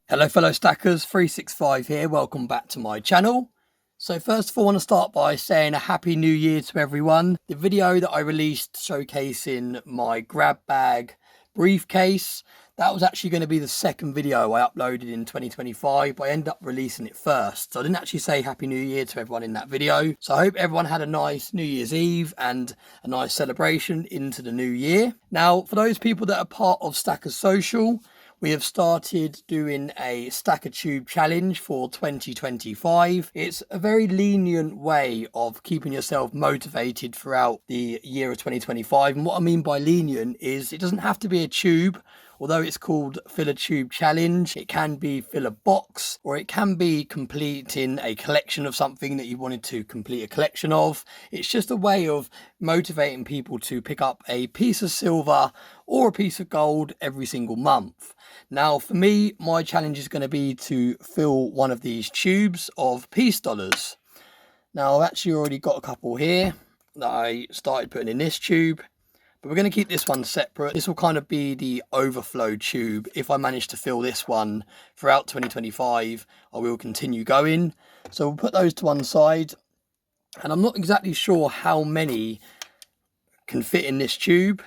Hello fellow stackers, 365 here, welcome back to my channel. So first of all I want to start by saying a happy new year to everyone. The video that I released showcasing my grab bag briefcase, that was actually going to be the second video I uploaded in 2025, but I ended up releasing it first. So I didn't actually say happy new year to everyone in that video. So I hope everyone had a nice New Year's Eve and a nice celebration into the new year. Now for those people that are part of Stackers Social, we have started doing a Stacker Tube challenge for 2025. It's a very lenient way of keeping yourself motivated throughout the year of 2025. And what I mean by lenient is it doesn't have to be a tube. Although it's called Fill a Tube Challenge, it can be fill a box, or it can be completing a collection of something that you wanted to complete a collection of. It's just a way of motivating people to pick up a piece of silver or a piece of gold every single month. Now for me, my challenge is going to be to fill one of these tubes of peace dollars. Now I've actually already got a couple here that I started putting in this tube. But we're going to keep this one separate. This will kind of be the overflow tube. If I manage to fill this one throughout 2025, I will continue going. So we'll put those to one side. And I'm not exactly sure how many can fit in this tube.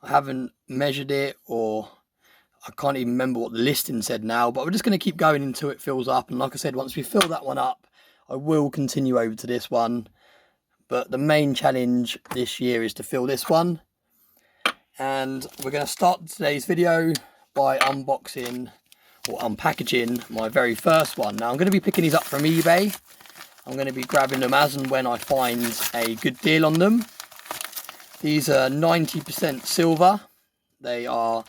I haven't measured it, or I can't even remember what the listing said now. But we're just going to keep going until it fills up. And like I said, once we fill that one up, I will continue over to this one. But the main challenge this year is to fill this one. And we're going to start today's video by unboxing or unpackaging my very first one. Now I'm going to be picking these up from eBay. I'm going to be grabbing them as and when I find a good deal on them. These are 90% silver. They are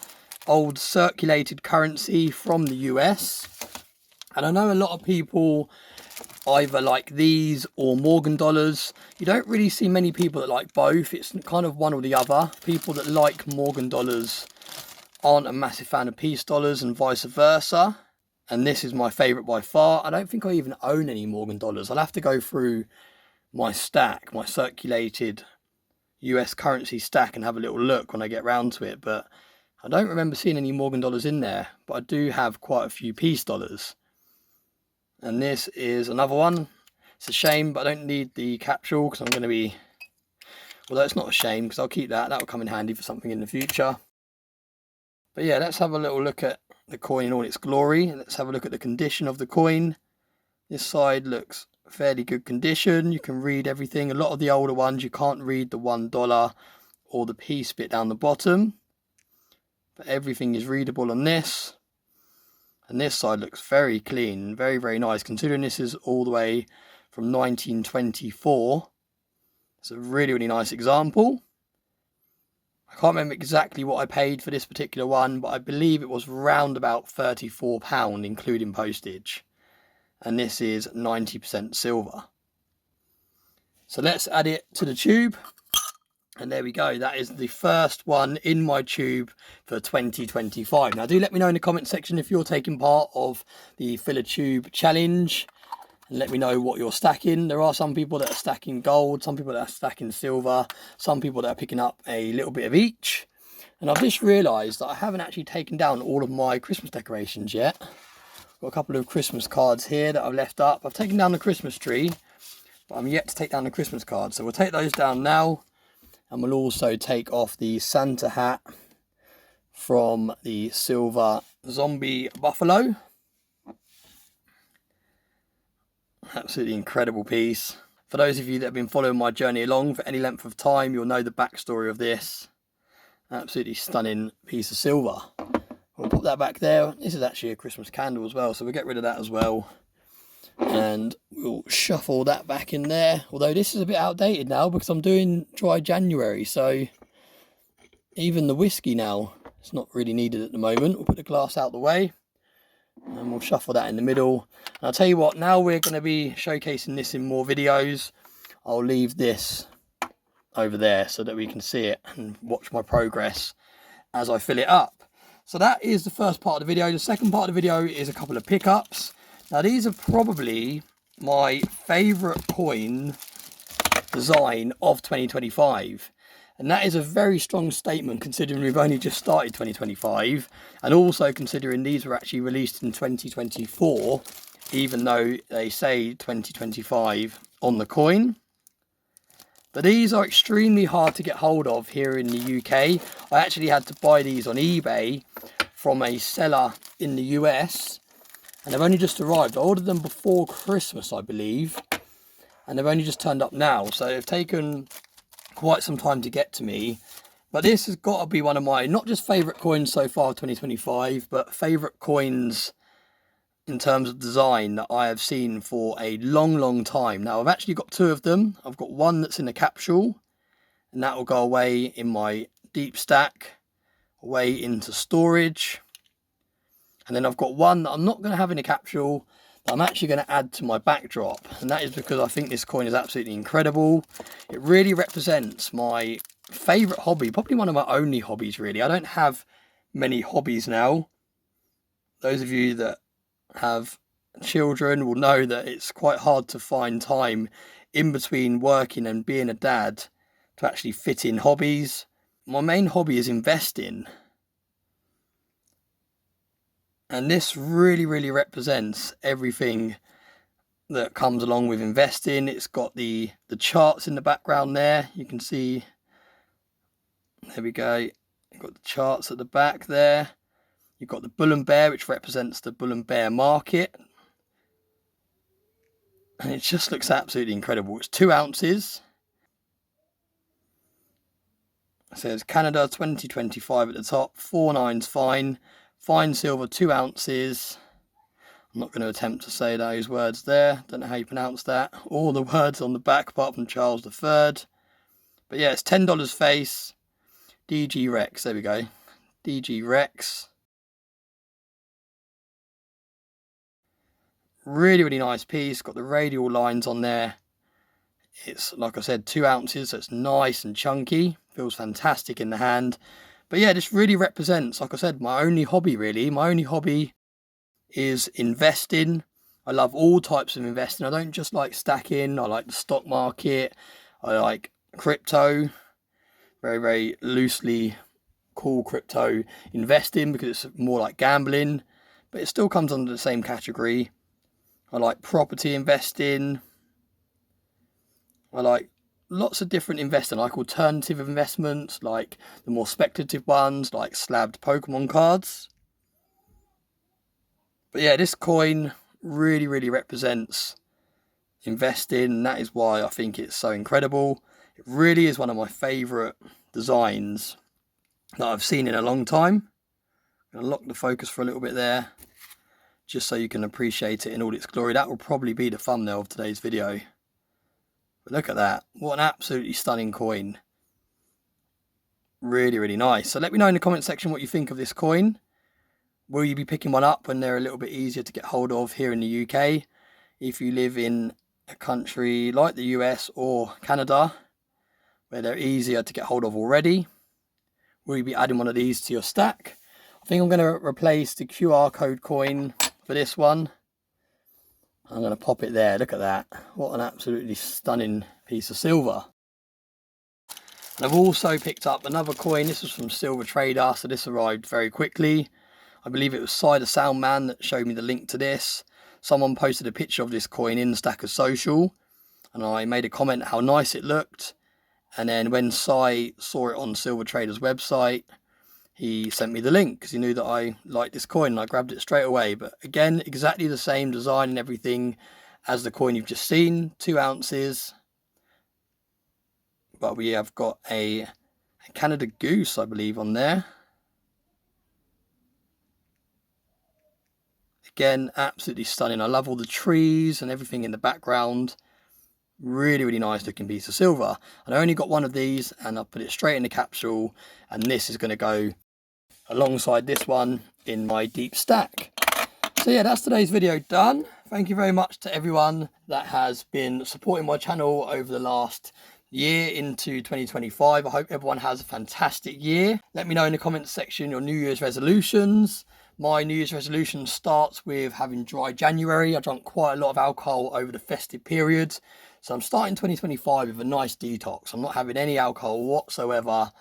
old circulated currency from the US. And I know a lot of people either like these or Morgan dollars. You don't really see many people that like both. It's kind of one or the other. People that like Morgan dollars aren't a massive fan of peace dollars and vice versa. And this is my favourite by far. I don't think I even own any Morgan dollars. I'll have to go through my stack, my circulated US currency stack, and have a little look when I get round to it. But I don't remember seeing any Morgan dollars in there. But I do have quite a few peace dollars. And this is another one. It's a shame, but I don't need the capsule because I'm going to be... Although it's not a shame because I'll keep that. That will come in handy for something in the future. But yeah, let's have a little look at the coin in all its glory. Let's have a look at the condition of the coin. This side looks fairly good condition. You can read everything. A lot of the older ones, you can't read the $1 or the piece bit down the bottom. But everything is readable on this. And this side looks very clean, very, very nice, considering this is all the way from 1924. It's a really, really nice example. I can't remember exactly what I paid for this particular one, but I believe it was round about £34, including postage. And this is 90% silver. So let's add it to the tube. And there we go. That is the first one in my tube for 2025. Now, do let me know in the comment section if you're taking part of the Fill a Tube challenge. And let me know what you're stacking. There are some people that are stacking gold, some people that are stacking silver, some people that are picking up a little bit of each. And I've just realised that I haven't actually taken down all of my Christmas decorations yet. I've got a couple of Christmas cards here that I've left up. I've taken down the Christmas tree, but I'm yet to take down the Christmas cards. So we'll take those down now. And we'll also take off the Santa hat from the silver zombie buffalo. Absolutely incredible piece. For those of you that have been following my journey along for any length of time, you'll know the backstory of this. Absolutely stunning piece of silver. We'll put that back there. This is actually a Christmas candle as well, so we'll get rid of that as well. And we'll shuffle that back in there. Although this is a bit outdated now because I'm doing dry January. So even the whiskey now, it's not really needed at the moment. We'll put the glass out the way. And we'll shuffle that in the middle. And I'll tell you what, now we're going to be showcasing this in more videos. I'll leave this over there so that we can see it and watch my progress as I fill it up. So that is the first part of the video. The second part of the video is a couple of pickups. Now these are probably my favourite coin design of 2025. And that is a very strong statement considering we've only just started 2025, and also considering these were actually released in 2024, even though they say 2025 on the coin. But these are extremely hard to get hold of here in the UK. I actually had to buy these on eBay from a seller in the US, and they've only just arrived. I ordered them before Christmas, I believe, and they've only just turned up now. So they've taken quite some time to get to me. But this has got to be one of my, not just favourite coins so far of 2025, but favourite coins in terms of design that I have seen for a long time. Now, I've actually got two of them. I've got one that's in a capsule, and that will go away in my deep stack, away into storage. And then I've got one that I'm not going to have in a capsule, that I'm actually going to add to my backdrop. And that is because I think this coin is absolutely incredible. It really represents my favourite hobby, probably one of my only hobbies really. I don't have many hobbies now. Those of you that have children will know that it's quite hard to find time in between working and being a dad to actually fit in hobbies. My main hobby is investing, and this really represents everything that comes along with investing. It's got the charts in the background there. You can see, there we go, you've got the charts at the back there. You've got the bull and bear, which represents the bull and bear market. And it just looks absolutely incredible. It's 2 ounces. It says Canada 2025 at the top. 49's fine. Fine silver, 2 ounces. I'm not going to attempt to say those words there. Don't know how you pronounce that. All the words on the back apart from Charles III. But yeah, it's $10 face. DG Rex. There we go. DG Rex. Really nice piece. Got the radial lines on there. It's, like I said, 2 ounces, so it's nice and chunky. Feels fantastic in the hand. But yeah, this really represents, like I said, my only hobby really. My only hobby is investing. I love all types of investing. I don't just like stacking. I like the stock market. I like crypto. Very loosely call crypto investing because it's more like gambling. But it still comes under the same category. I like property investing. I like lots of different investing. I like alternative investments, like the more speculative ones, like slabbed Pokemon cards. But yeah, this coin really represents investing, and that is why I think it's so incredible. It really is one of my favourite designs that I've seen in a long time. I'm going to lock the focus for a little bit there, just so you can appreciate it in all its glory. That will probably be the thumbnail of today's video. But look at that. What an absolutely stunning coin. Really nice. So let me know in the comment section what you think of this coin. Will you be picking one up when they're a little bit easier to get hold of here in the UK? If you live in a country like the US or Canada, where they're easier to get hold of already, will you be adding one of these to your stack? I think I'm going to replace the QR code coin for this one. I'm going to pop it there. Look at that. What an absolutely stunning piece of silver. And I've also picked up another coin. This was from Silver Trader, so this arrived very quickly. I believe it was Cider Soundman that showed me the link to this. Someone posted a picture of this coin in Stackers Social, and I made a comment how nice it looked. And then when Cy saw it on Silver Trader's website, he sent me the link because he knew that I liked this coin, and I grabbed it straight away. But again, exactly the same design and everything as the coin you've just seen, 2 ounces. But we have got a Canada goose, I believe, on there. Again, absolutely stunning. I love all the trees and everything in the background. Really nice looking piece of silver. And I only got one of these, and I put it straight in the capsule, and this is going to go alongside this one in my deep stack. So yeah, that's today's video done. Thank you very much to everyone that has been supporting my channel over the last year into 2025. I hope everyone has a fantastic year. Let me know in the comments section your New Year's resolutions. My New Year's resolution starts with having dry January. I drank quite a lot of alcohol over the festive period. So I'm starting 2025 with a nice detox. I'm not having any alcohol whatsoever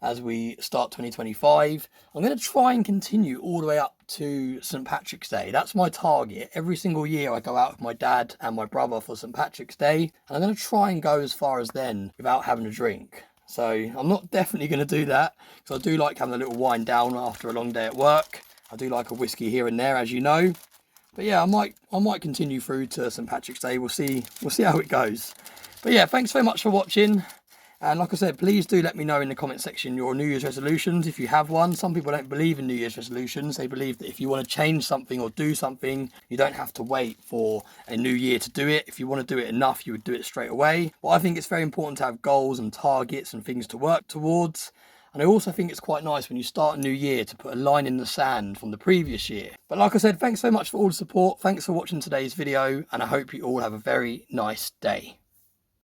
as we start 2025. I'm going to try and continue all the way up to St. Patrick's Day. That's my target. Every single year I go out with my dad and my brother for St. Patrick's Day. And I'm going to try and go as far as then without having a drink. So I'm not definitely going to do that, because I do like having a little wind down after a long day at work. I do like a whiskey here and there, as you know. But yeah, I might continue through to St. Patrick's Day. We'll see how it goes. But yeah, thanks very much for watching. And like I said, please do let me know in the comment section your New Year's resolutions, if you have one. Some people don't believe in New Year's resolutions. They believe that if you want to change something or do something, you don't have to wait for a new year to do it. If you want to do it enough, you would do it straight away. But I think it's very important to have goals and targets and things to work towards. And I also think it's quite nice when you start a new year to put a line in the sand from the previous year. But like I said, thanks so much for all the support. Thanks for watching today's video, and I hope you all have a very nice day.